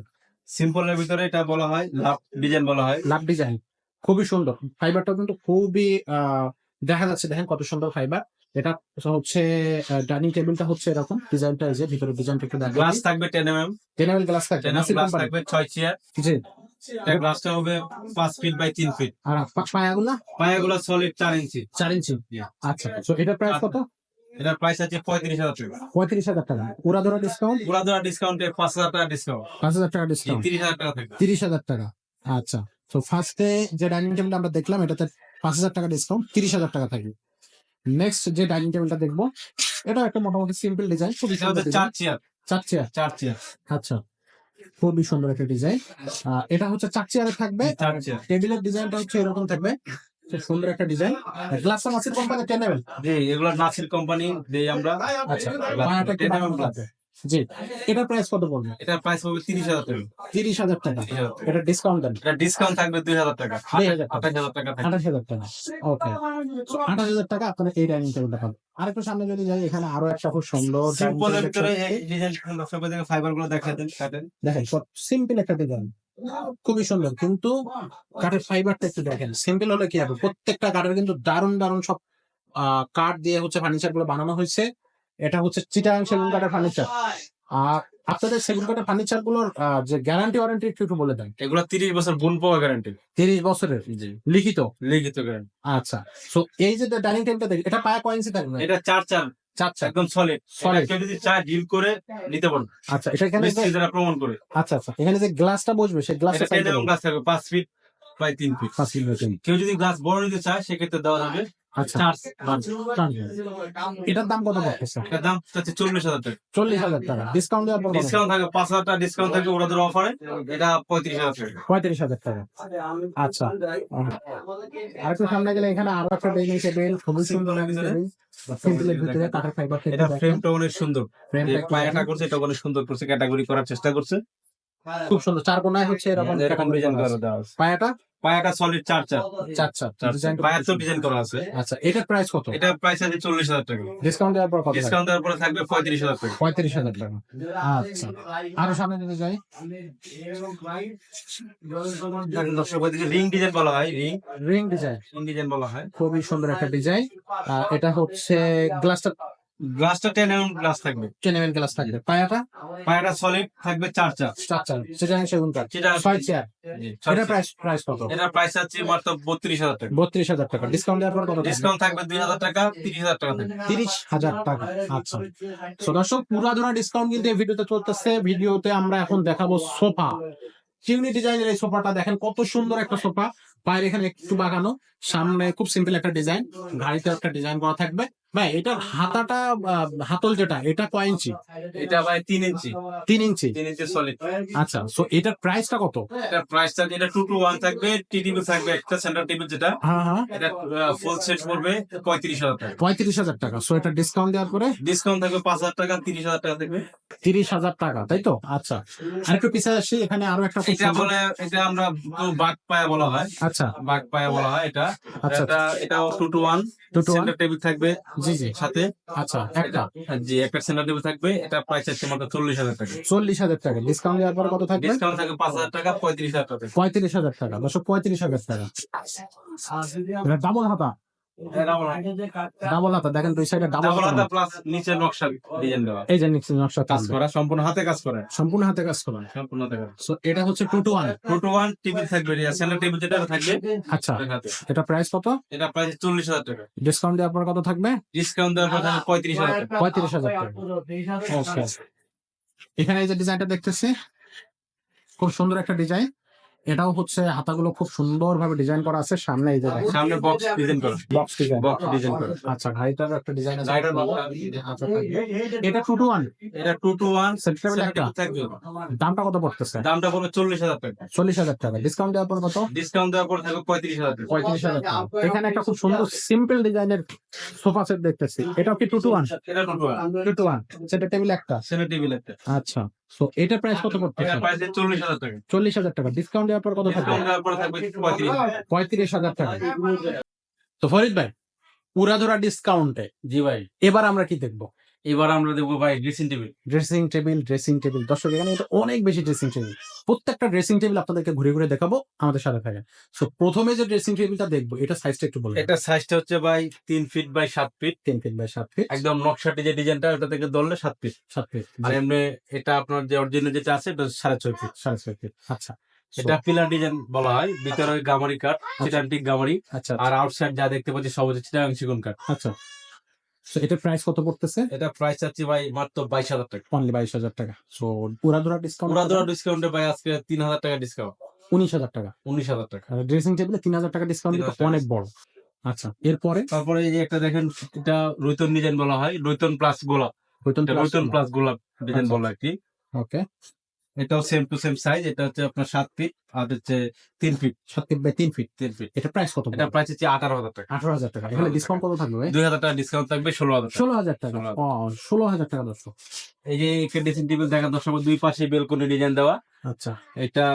সিম্পলের ভিতরে এটা বলা হয় লাভ ডিজাইন বলা হয়। লাভ ডিজাইন, খুবই সুন্দর। ফাইবারটা কিন্তু খুবই দেখা যাচ্ছে, দেখেন কত সুন্দর ফাইবার। এটা হচ্ছে ডাইনিং টেবিলটা হচ্ছে এরকম ডিজাইনটা, এই যে ভিতরে ডিজাইনটা একটু দেখেন। গ্লাস থাকবে 10 mm, টেনেবল গ্লাস থাকবে, 10 mm নাসির গ্লাস কোম্পানি। থাকবে, 6 চেয়ার। জি, এটা গ্লাসটা হবে 5 ফিট বাই 3 ফিট। আর পায়াগুলো পায়াগুলো সলিড 4 ইঞ্চি। 4 ইঞ্চি। আচ্ছা, তো এটার প্রাইস কত? এটার প্রাইস আছে 35,000 টাকা। 35,000 টাকা। উড়াধুরা ডিসকাউন্ট, পুরা ধরা ডিসকাউন্টে 5,000 টাকা ডিসকাউন্ট, 5,000 টাকা ডিসকাউন্ট, 30,000 টাকা থাকবে। 30,000 টাকা। আচ্ছা, তো ফার্স্টে যে ডাইনিং টেবিলটা আমরা দেখলাম এটাতে 5,000 টাকা ডিসকাউন্ট, 30,000 টাকা থাকবে। নেক্সট যে ডাইনিং টেবিলটা দেখবো, এটা একটা মোটামুটি সিম্পল ডিজাইন, খুবই এটা সুন্দর হচ্ছে ডিজাইন। 4 chair, 4 chair. 4 চেয়ার, আচ্ছা, খুবই সুন্দর একটা ডিজাইন। এটা হচ্ছে 4 চেয়ারে থাকবে। 4 চেয়ার। টেবিলের ডিজাইনটা হচ্ছে এরকম থাকবে, খুব সুন্দর একটা ডিজাইন। গ্লাসটা নাসির কোম্পানি টেনেবল। জি, এগুলো নাসির কোম্পানি দেই আমরা। আচ্ছা, বানাটা একটু বানানো লাগবে। জি, এটার প্রাইস কত পড়বে? এটার প্রাইস হবে 30,000 টাকা। 30,000 টাকা। 30,000 টাকা। এটা ডিসকাউন্ট দেন। এটা ডিসকাউন্ট থাকবে 2,000 টাকা, 2,000 টাকা। 28,000 টাকা থাকবে। 28,000 টাকা। ওকে, 28,000 টাকা আপনারা এই ডাইনিং টেবিলটা পাবেন। আরেকটু সামনে যদি যাই, এখানে আরো একটা খুব সুন্দর সিম্পলের ভিতরে এই ডিজাইন সবাইকে ফাইবার গুলো দেখাতেন, কাটেন। দেখেন, সিম্পল একটা ডিজাইন, খুবই সুন্দর। কিন্তু কাঠের ফাইবারটা একটু দেখেন, সিম্পল হলে কি হবে, প্রত্যেকটা কাঠের কিন্তু দারুণ দারুণ সব কাঠ দিয়ে হচ্ছে ফার্নিচার গুলো বানানো হয়েছে। এটা হচ্ছে চিটাগাং সেগুন কাঠের ফার্নিচার। আর আপনাদের সেগুন কাঠের ফার্নিচার গুলোর যে গ্যারান্টি ওয়ারেন্টি একটু বলে দেন। এগুলো 30 বছর গুণ পাওয়া গ্যারান্টি। 30 বছরের জি, লিখিত। লিখিত গ্যারান্টি। আচ্ছা, তো এই যে ডাইনিং টেবিলটা দেখি, এটা পায়া কয় ইঞ্চি থাকবে? এটা 4 চার, 4 একদম সলিড। Solid। কেউ যদি চায় ডিল করে নিতে পারবে, আচ্ছা, এটা এখানে মিস্ত্রি দ্বারা প্রমাণ করে। আচ্ছা আচ্ছা, এখানে যে গ্লাসটা বসবে সেই এটা গ্লাসটা 10 mm গ্লাস থাকবে, 5 ফিট বাই 3 ফিট। কেউ যদি গ্লাস বড় নিতে চায় সেক্ষেত্রে দেওয়া যাবে। আচ্ছা, 4 এটার দাম কত পড়তেছে? এটার দাম হচ্ছে 40,000 টাকা। 40,000 টাকা। ডিসকাউন্ট দেওয়ার পর কত? ডিসকাউন্ট থাকবে 5,000 টাকা ডিসকাউন্ট থাকবে ওদের অফারে। এটা 35,000 টাকা। 35,000 টাকা। আচ্ছা, আরেকটু সামনে গেলে এখানে আরো একটা ডাইনিং টেবিল, খুবই সুন্দর একটা টেবিল, সিম্পলের ভিতরে কাঠের ফাইবার থেকে এটা ফ্রেমটা অনেক সুন্দর, ফ্রেমটা এই পায়াটা করছে এটা অনেক সুন্দর করছে, ক্যাটাগরি করার চেষ্টা করছে। খুব সুন্দর। 4 কোণায় হচ্ছে এরকম এরকম ডিজাইন করা দেওয়া আছে। পায়াটা পায়াটা সলিড 4 চার, 4 ডিজাইন। পায়া তো ডিজাইন করা আছে। আচ্ছা, এটার প্রাইস কত? এটা প্রাইস আছে 40,000 টাকা। ডিসকাউন্ট দেওয়ার পর কত? ডিসকাউন্ট দেওয়ার পরে থাকবে 35,000 টাকা। 35,000 টাকা। আচ্ছা, আরো সামনে যদি যাই, দর্শক ওইদিকে রিং ডিজাইন বলা হয়, রিং ডিজাইন, রিং ডিজাইন বলা হয়। খুবই সুন্দর একটা ডিজাইন। এটা হচ্ছে গ্লাসটা গ্লাসটা 10 mm গ্লাস থাকবে। 10 mm গ্লাস থাকবে। পায়াটা পায়াটা সলিড থাকবে 4 চার। স্ট্রাকচার সেটা সেগুন কাঠ। সেটা 6 চেয়ার। জি, এটা প্রাইস কত? এটার প্রাইস আছে মাত্র 32,000 টাকা। 32,000 টাকা। ডিসকাউন্ট দেওয়ার পর কত? ডিসকাউন্ট থাকবে 2,000 টাকা, 30,000 টাকা থাকবে। 30,000 টাকা। আচ্ছা, তো দর্শক পুরা ধরা ডিসকাউন্ট কিন্তু এই ভিডিওতে চলতেছে। ভিডিওতে আমরা এখন দেখাবো সোফা। চিউনি ডিজাইনের এই সোফাটা দেখেন, কত সুন্দর একটা সোফা। পায়ের এখানে একটু বাগানো, সামনে খুব সিম্পল একটা ডিজাইন, ঘাড়িতে একটা ডিজাইন করা থাকবে। ভাই এটার হাতাটা হাতল যেটা, এটা কয় ইঞ্চি? এটা ভাই 3 ইঞ্চি। 3 ইঞ্চি। 3 ইঞ্চি সলিড। আচ্ছা, সো এটার প্রাইসটা কত? এটা প্রাইসটা এটা 2 to 1 থাকবে, টি টেবিল থাকবে একটা, সেন্টার টেবিল যেটা। হ্যাঁ হ্যাঁ, এটা ফুল সেট পড়বে 35,000 টাকা। 35,000 টাকা। সো এটা ডিসকাউন্ট দেওয়ার পরে ডিসকাউন্ট থাকবে 5,000 টাকা, 30,000 টাকা থাকবে। 30,000 টাকা, তাই তো? আচ্ছা, আরেকটু পিছিয়ে আসি, এখানে আরো একটা খুব এটা সুন্দর- বলে, এটা আমরা বাগ পায়া বলা হয়, আচ্ছা বাগ পায়া বলা হয় এটা। আচ্ছা, এটাও 2 to 1 2 to 1 সেন্টার টেবিল থাকবে জি জি। সাথে। আচ্ছা, একটা জি, একটা সেন্টার টেবিল থাকবে। এটা প্রাইস আছে মাত্র 40,000 টাকা। 40,000 টাকা। ডিসকাউন্ট দেওয়ার পর কত থাকবে? ডিসকাউন্ট থাকবে 5,000 টাকা, 35,000 টাকা। 35,000 টাকা। 35,000 টাকা। এটা ডাবল হাতা, ডাবল হাতা দেখেন দুই সাইডে ডাবল ডাবল হাতা হাতা প্লাস নিচে নকশা ডিজাইন দেওয়া, এই যে নিচে নকশা কাজ কাজ করা, সম্পূর্ণ হাতে কাজ করা, সম্পূর্ণ হাতে কাজ করা। সম্পূর্ণ হাতে কাজ। সো এটা হচ্ছে 2 to 1। 2 to 1 টেবিল থাকবে, সেন্টার টেবিল যেটা থাকবে আচ্ছা, দেখাতে। এটা প্রাইস কত? এটা প্রাইস 40,000 টাকা, ডিসকাউন্ট দেওয়ার পর কত থাকবে? ডিসকাউন্ট দেওয়ার পর থাকবে 35,000 টাকা। 35,000 টাকা। ওকে, এখানে এই যে ডিজাইনটা দেখতেছি খুব সুন্দর একটা ডিজাইন। এটাও হচ্ছে হাতাগুলো খুব সুন্দর ভাবে ডিজাইন করা আছে, সামনে এই যে সামনে বক্স ডিজাইন করা, বক্স ডিজাইন। বক্স ডিজাইন করা। আচ্ছা, ঘাড়িটার একটা ডিজাইন আছে। গাইডার নকশা। আচ্ছা, এটা 2 to 1। এটা 2 to 1 সেন্টার টেবিল সেন্টার একটা। টেবিল থাকবে, দামটা কত পড়তেছে? দামটা পড়বে 40,000 টাকা, 40,000 টাকা। ডিসকাউন্ট দেওয়ার পর কত? ডিসকাউন্ট দেওয়ার পর থাকবে 35,000 টাকা। 35,000 টাকা। এখানে একটা খুব সুন্দর সিম্পল ডিজাইনের সোফা সেট দেখতেছি, এটাও কি 2 to 1? এটা 2 to 1 2 to 1 সেন্টার টেবিল একটা। সেন্টার টেবিল একটা। আচ্ছা, সো এটার প্রাইস কত পড়তেছে? এটা প্রাইস 40,000 টাকা, 40,000 টাকা। ডিসকাউন্ট দেওয়ার পর কত থাকবে? ডিসকাউন্ট দেওয়ার পর থাকবে 35,000। 35,000 টাকা। তো ফরিদ ভাই, উড়াধুরা ডিসকাউন্টে জি ভাই, এবার আমরা কি দেখবো? এবার আমরা দেখবো ভাই dressing table. Dressing table. Dressing table দর্শক, এখানে এটা অনেক বেশি ড্রেসিং টেবিল। প্রত্যেকটা ড্রেসিং টেবিল আপনাদেরকে ঘুরে ঘুরে দেখাবো, আমাদের সাথে থাকেন। সো প্রথমে যে ড্রেসিং টেবিলটা দেখবো, এটা সাইজটা একটু বলবেন? এটা সাইজটা হচ্ছে ভাই 3 feet by 7 feet, 3 feet by 7 feet, একদম নকশাটি যে ডিজাইনটা ওটা থেকে ধরলে 7 ফিট। 7 ফিট। আর এমনি এটা আপনার যে অরিজিনাল যেটা আছে এটা 6.5 ফিট। 6.5 ফিট। আচ্ছা, এটা পিলার ডিজাইন বলা হয়, ভিতরে গামারি কাঠ, চিটান্টিক গামারি, আচ্ছা, আর আউটসাইড যা দেখতে পাচ্ছি সব হচ্ছে চিটাং সেগুন কাঠ। আচ্ছা। সো এটার প্রাইস কত পড়তেছে? এটা প্রাইস আছে ভাই মাত্র 22,000 টাকা। অনলি 22,000 টাকা। সো উড়াধুরা ডিসকাউন্ট পুরা ধরা ডিসকাউন্টে ভাই আজকে 3,000 টাকা ডিসকাউন্ট, 19,000 টাকা। 19,000 টাকা। ড্রেসিং টেবিলে 3,000 টাকা ডিসকাউন্ট কিন্তু 3,000 অনেক বড়। আচ্ছা, এরপরে তারপরে এই যে একটা দেখেন, এটা রৈতন ডিজাইন বলা হয়, রৈতন প্লাস গোলাপ, হইতন রৈতন প্লাস গোলাপ ডিজাইন আচ্ছা। বলা একটি। ওকে, এটাও সেম টু সেম সাইজ, এটা হচ্ছে আপনার 7 ফিট আর হচ্ছে 3 feet. 7 feet by 3 feet. 3 feet. এটা প্রাইস কত? এটা প্রাইস হচ্ছে 18,000 টাকা, 18,000 টাকা। এখানে ডিসকাউন্ট কত থাকবে ভাই? 2,000 টাকা ডিসকাউন্ট থাকবে, 16,000 টাকা। 16,000 টাকা। 16,000 ও, 16,000 টাকা দর্শক। এই যে একটা ড্রেসিং টেবিল দেখেন দর্শক, দুই পাশে বেলকনি ডিজাইন দেওয়া। আচ্ছা, এটা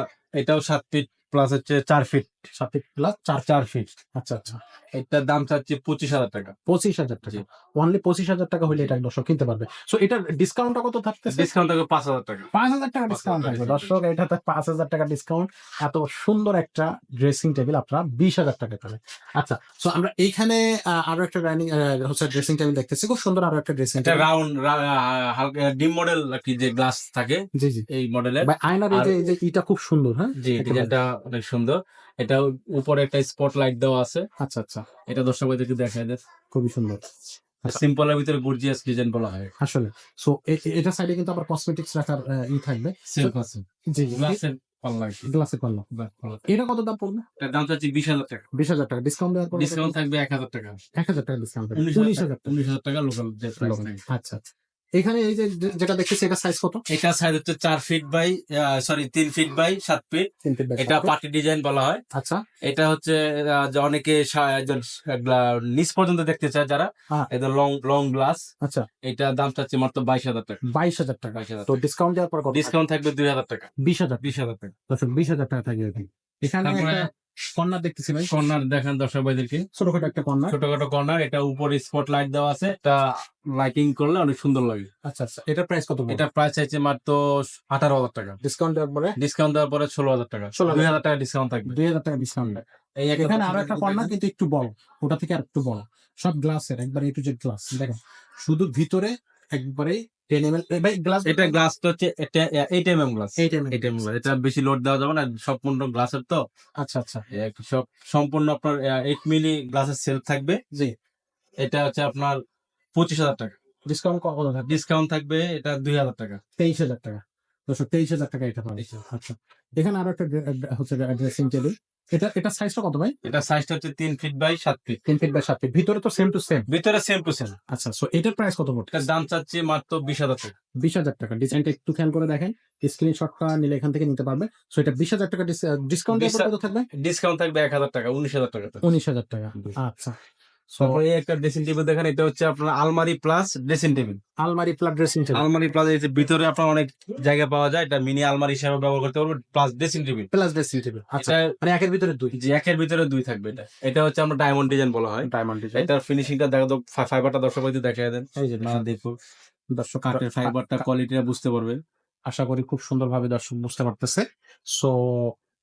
এটাও 7 ফিট প্লাস হচ্ছে 4 ফিট, 7 ফিট প্লাস 4 ফিট। আচ্ছা, আচ্ছা। এটার দাম চাচ্ছি 25,000 টাকা। 25,000 টাকা। জি। অনলি 25,000 টাকা হলে এটা দর্শক কিনতে পারবে। সো এটার ডিসকাউন্টটা কত থাকতেছে? ডিসকাউন্ট থাকবে 5,000 টাকা। 5,000 টাকা ডিসকাউন্ট 5,000 থাকবে টাকা। দর্শক। এটাতে 5,000 টাকা ডিসকাউন্ট। এত সুন্দর একটা ড্রেসিং টেবিল আপনারা 20,000 টাকা পাবেন। আচ্ছা, সো আমরা এইখানে আরো একটা ডাইনিং হচ্ছে ড্রেসিং টেবিল দেখতেছি, খুব সুন্দর আরো একটা ড্রেসিং এটা টেবিল। রাউন্ড হালকা ডিম মডেল কি যে গ্লাস থাকে জি, জি। এই মডেলের। ভাই আয়নার এই যে এই যে এটা খুব সুন্দর, হ্যাঁ? জি, একেবারে। ডিজাইনটা অনেক সুন্দর। এটা উপরে একটা স্পটলাইট দেওয়া আছে, আচ্ছা, আচ্ছা। এটা দর্শক ভাইদেরকে দেখায় দেয়। খুবই সুন্দর। আচ্ছা। সিম্পলের ভিতরে গর্জিয়াস ডিজাইন বলা হয়। আসলে সো এটা সাইডে কিন্তু আবার কসমেটিক্স রাখার থাকবে। সেলফ আছে, জি, গ্লাসের পাল্লা আর কি। গ্লাসে করলো। এটা কত দাম পড়বে? এটার দাম চাচ্ছি 20,000 টাকা, 20,000 টাকা। ডিসকাউন্ট দেওয়ার পর ডিসকাউন্ট থাকবে 1,000 টাকা, 1,000 টাকা ডিসকাউন্ট। 19,000 19,000 টাকা। 19,000 টাকা লোকাল যে প্রাইস থাকে। আচ্ছা, আচ্ছা। এখানে এই যে যেটা দেখতেছি এটা সাইজ কত? এটা সাইজ হচ্ছে 4 feet by 3 feet by 7 feet. 3 feet by এটা 7 ফিট। পার্টি ডিজাইন বলা হয়। আচ্ছা, এটা হচ্ছে যে অনেকে একজন নিচ পর্যন্ত দেখতে চায় যারা, হ্যাঁ। এটা লং লং গ্লাস। আচ্ছা, এটা দাম চাচ্ছে মাত্র 22,000 টাকা। 22,000 টাকা। 22,000 তো ডিসকাউন্ট দেওয়ার পর কত? ডিসকাউন্ট থাকবে 2,000 টাকা, 20,000। 20,000 টাকা। দর্শক 20,000 টাকা থাকবে এখানে। এখানে তারপরে একটা কর্নার দেখতেছি ভাই, কর্নার দেখেন দর্শক ভাইদেরকে, ছোটখাটো একটা কর্নার। ছোটখাটো কর্নার। এটা উপরে স্পট লাইট দেওয়া আছে, এটা লাইটিং করলে অনেক সুন্দর লাগে। আচ্ছা, আচ্ছা। এটার প্রাইস কত? এটা প্রাইস চাইছে মাত্র 18,000 টাকা, ডিসকাউন্ট দেওয়ার পরে ডিসকাউন্ট দেওয়ার পরে 16,000 টাকা, 16,000 2,000 টাকা ডিসকাউন্ট থাকবে। 2,000 টাকা ডিসকাউন্ট। এই এখানে আরো একটা কর্নার কিন্তু একটু বড়, ওটা থেকে আর একটু বড়। সব গ্লাসের একবার এ টু জেড গ্লাস দেখেন, শুধু ভিতরে একবারে 10 ml ভাই গ্লাস। এটা গ্লাসটা হচ্ছে 8 mm glass, 8 mm। 8 mm glass. এটা বেশি লোড দেওয়া যাবে না, সম্পূর্ণ গ্লাসের তো। আচ্ছা, আচ্ছা। সব সম্পূর্ণ আপনার 8 মিলি গ্লাসের সেল থাকবে। জি। এটা হচ্ছে আপনার 25,000 টাকা, ডিসকাউন্ট কত থাকবে? ডিসকাউন্ট থাকবে এটা 2,000 টাকা, 23,000 টাকা। দর্শক 23,000 টাকা এটা পাবে। আচ্ছা, এখানে আরো একটা হচ্ছে ড্রেসিং টেবিল। এটা সাইজটা কত ভাই? এটা সাইজটা হচ্ছে 3 feet by 7 feet, 3 feet by 7 feet. ভিতরে তো সেম টু সেম। ভিতরে সেম টু সেম। আচ্ছা, সো এটার প্রাইস কত পড়ছে? এটার দাম চাচ্ছি মাত্র 20,000 টাকা, 20,000 টাকা। ডিজাইনটা একটু খেয়াল করে দেখেন, স্ক্রিনশটটা নিলে এখান থেকে নিতে পারবে। সো এটা 20,000 টাকা। ডিসকাউন্ট দেওয়ার পর কত থাকবে? ডিসকাউন্ট থাকবে 1,000 টাকা, 19,000 টাকা। 19,000 টাকা। আচ্ছা, সো তারপরে এই একটা ড্রেসিং টেবিল দেখেন, এটা হচ্ছে আপনার আলমারি প্লাস ড্রেসিং টেবিল। আলমারি প্লাস ড্রেসিং টেবিল। আলমারি প্লাস এই যে ভিতরে আপনার অনেক জায়গা পাওয়া যায়, এটা মিনি আলমারি হিসেবে ব্যবহার করতে পারবেন, plus dressing table. Plus dressing table. আচ্ছা, এটা মানে একের ভিতরে দুই। যে একের ভিতরে দুই থাকবে। এটা এটা হচ্ছে আমরা ডায়মন্ড ডিজাইন বলা হয়। Diamond design. এটার ফিনিশিংটা দেখো তো, ফাইবারটা দর্শক ভাইদের দেখায় দেন। এই যে না দেখো দর্শক কাঠের ফাইবারটা কোয়ালিটিটা বুঝতে পারবে। আশা করি খুব সুন্দরভাবে দর্শক বুঝতে পারতেছে। সো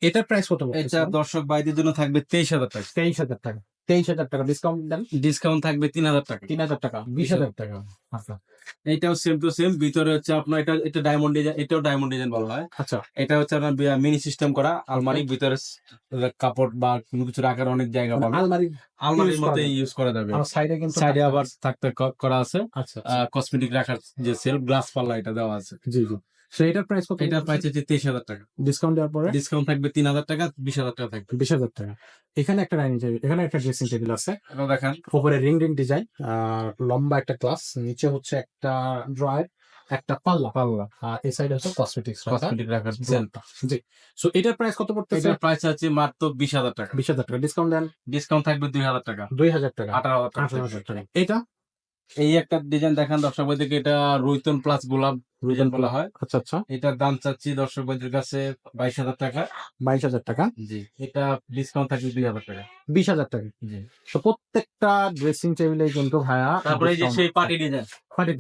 এটার প্রাইস কত? এটা দর্শক ভাইদের জন্য থাকবে 23,000 টাকা, 23,000 টাকা। 23,000 টাকা ডিসকাউন্ট দেন। ডিসকাউন্ট থাকবে 3,000 টাকা। 3,000 টাকা, 20,000 টাকা। আচ্ছা এইটাও সেম টু সেম, ভিতরে হচ্ছে আপনার এটা ডায়মন্ড ডিজাইন, এটাও ডায়মন্ড ডিজাইন বলা হয়। আচ্ছা এটা হচ্ছে আপনার মিনি সিস্টেম করা আলমারি, ভিতরে কাপড় বা কোনো কিছু রাখার অনেক জায়গা মানে পাবে, আলমারি আলমারির use মতো করা যাবে। ইউজ করা যাবে। আর সাইডে কিন্তু সাইডে থাকতে আবার হবে। থাকতে করা আছে আচ্ছা কসমেটিক রাখার যে সেলফ, গ্লাস পাল্লা এটা দেওয়া আছে। জি জি। সো এটার প্রাইস কত? এটার প্রাইস হচ্ছে 23,000 টাকা। ডিসকাউন্ট দেওয়ার পরে ডিসকাউন্ট থাকবে 3,000 টাকা, 20,000 টাকা থাকবে। 20,000 টাকা। এখানে একটা ডাইনিং টেবিল, এখানে একটা ড্রেসিং টেবিল আছে, এটা দেখেন, উপরে রিং ডিজাইন, আর লম্বা একটা গ্লাস, নিচে হচ্ছে একটা ড্রয়ার, একটা পাল্লা, আর এই সাইডে হচ্ছে কসমেটিক্স কসমেটিক রাখার জি। সো এটার প্রাইস কত পড়তেছে? এটার প্রাইস আছে মাত্র 20,000 টাকা। 20,000 টাকা। ডিসকাউন্ট দেন। ডিসকাউন্ট থাকবে 2,000 টাকা, 2,000 টাকা, 18,000 টাকা। 18,000 টাকা। এটা এই একটা ডিজাইন দেখেন দর্শক ভাইদেরকে, এটা রুইতন প্লাস গোলাপ ডিজাইন বলা হয়। আচ্ছা আচ্ছা, এটার দাম চাচ্ছি দর্শক ভাইদের কাছে 22,000 টাকা। 22,000 টাকা। জি, এটা ডিসকাউন্ট থাকবে 2,000 টাকা। 20,000 টাকা। জি, তো প্রত্যেকটা ড্রেসিং টেবিলে কিন্তু ভাইয়া তারপরে এই যে সেই পার্টি ডিজাইন,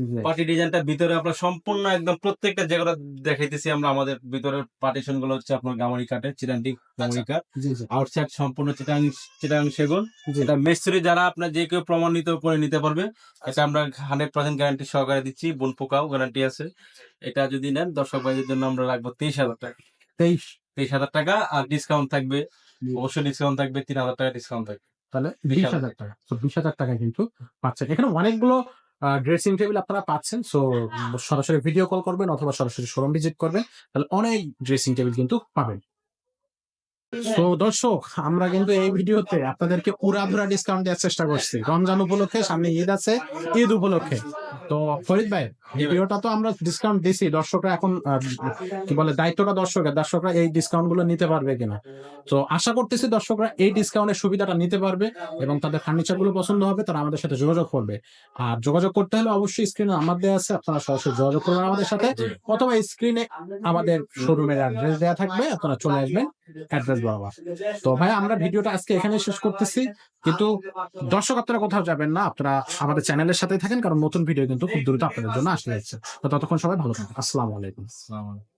ডিজাইন। পার্টি ডিজাইনটা ভিতরে আপনার সম্পূর্ণ একদম প্রত্যেকটা যেগুলো দেখাইতেছি আমরা, আমাদের ভিতরের পার্টিশন গুলো হচ্ছে আপনার গামারি কাঠের, চিরান্টি গামারি কাঠ, জি জি আউটসাইড সম্পূর্ণ চিটাং সেগুন। জি। এটা মিস্ত্রি যারা আপনার যে কেউ প্রমাণিত করে নিতে পারবে, এটা আমরা 100% গ্যারান্টি সহকারে দিচ্ছি, বোন পোকাও গ্যারান্টি আছে। এটা যদি নেন দর্শক ভাইদের জন্য আমরা রাখবো 23,000 টাকা। 23,000 টাকা, আর ডিসকাউন্ট থাকবে, অবশ্যই ডিসকাউন্ট থাকবে, 3,000 টাকা ডিসকাউন্ট থাকবে। তাহলে 20,000 টাকা। তো 20,000 টাকা কিন্তু পাচ্ছেন। এখানে অনেকগুলো ড্রেসিং টেবিল আপনারা পাচ্ছেন। সো সরাসরি ভিডিও কল করবেন অথবা সরাসরি শোরুম ভিজিট করবেন, তাহলে অনেক ড্রেসিং টেবিল কিন্তু পাবেন। তো দর্শক, আমরা কিন্তু এই ভিডিওতে আপনাদেরকে উড়াধুরা ডিসকাউন্ট দেওয়ার চেষ্টা করছি রমজান উপলক্ষে, সামনে ঈদ আছে, ঈদ উপলক্ষে। তো ফরিদ ভাই, ভিডিওটা তো আমরা ডিসকাউন্ট দিছি, দর্শকরা এখন কি বলে দায়িত্বটা দর্শকরা এই ডিসকাউন্ট গুলো নিতে পারবে কিনা। তো আশা করতেছি দর্শকরা এই ডিসকাউন্টের সুবিধাটা নিতে পারবে এবং তাদের ফার্নিচার গুলো পছন্দ হবে, তারা আমাদের সাথে যোগাযোগ করবে। আর যোগাযোগ করতে হলে অবশ্যই স্ক্রিনে নাম্বার দেওয়া আছে, আপনারা সরাসরি যোগাযোগ করবেন আমাদের সাথে, অথবা স্ক্রিনে আমাদের শোরুমের অ্যাড্রেস দেওয়া থাকবে, আপনারা চলে আসবেন অ্যাড্রেস বরাবর। তো ভাই, আমরা ভিডিওটা আজকে এখানে শেষ করতেছি, কিন্তু দর্শক আপনারা কোথাও যাবেন না, আপনারা আমাদের চ্যানেলের সাথেই থাকেন, কারণ নতুন ভিডিও কিন্তু খুব দ্রুত আপনাদের জন্য আসতে যাচ্ছে। তো ততক্ষণ সবাই ভালো থাকবেন। আসসালামু আলাইকুম। আসসালামু আলাইকুম।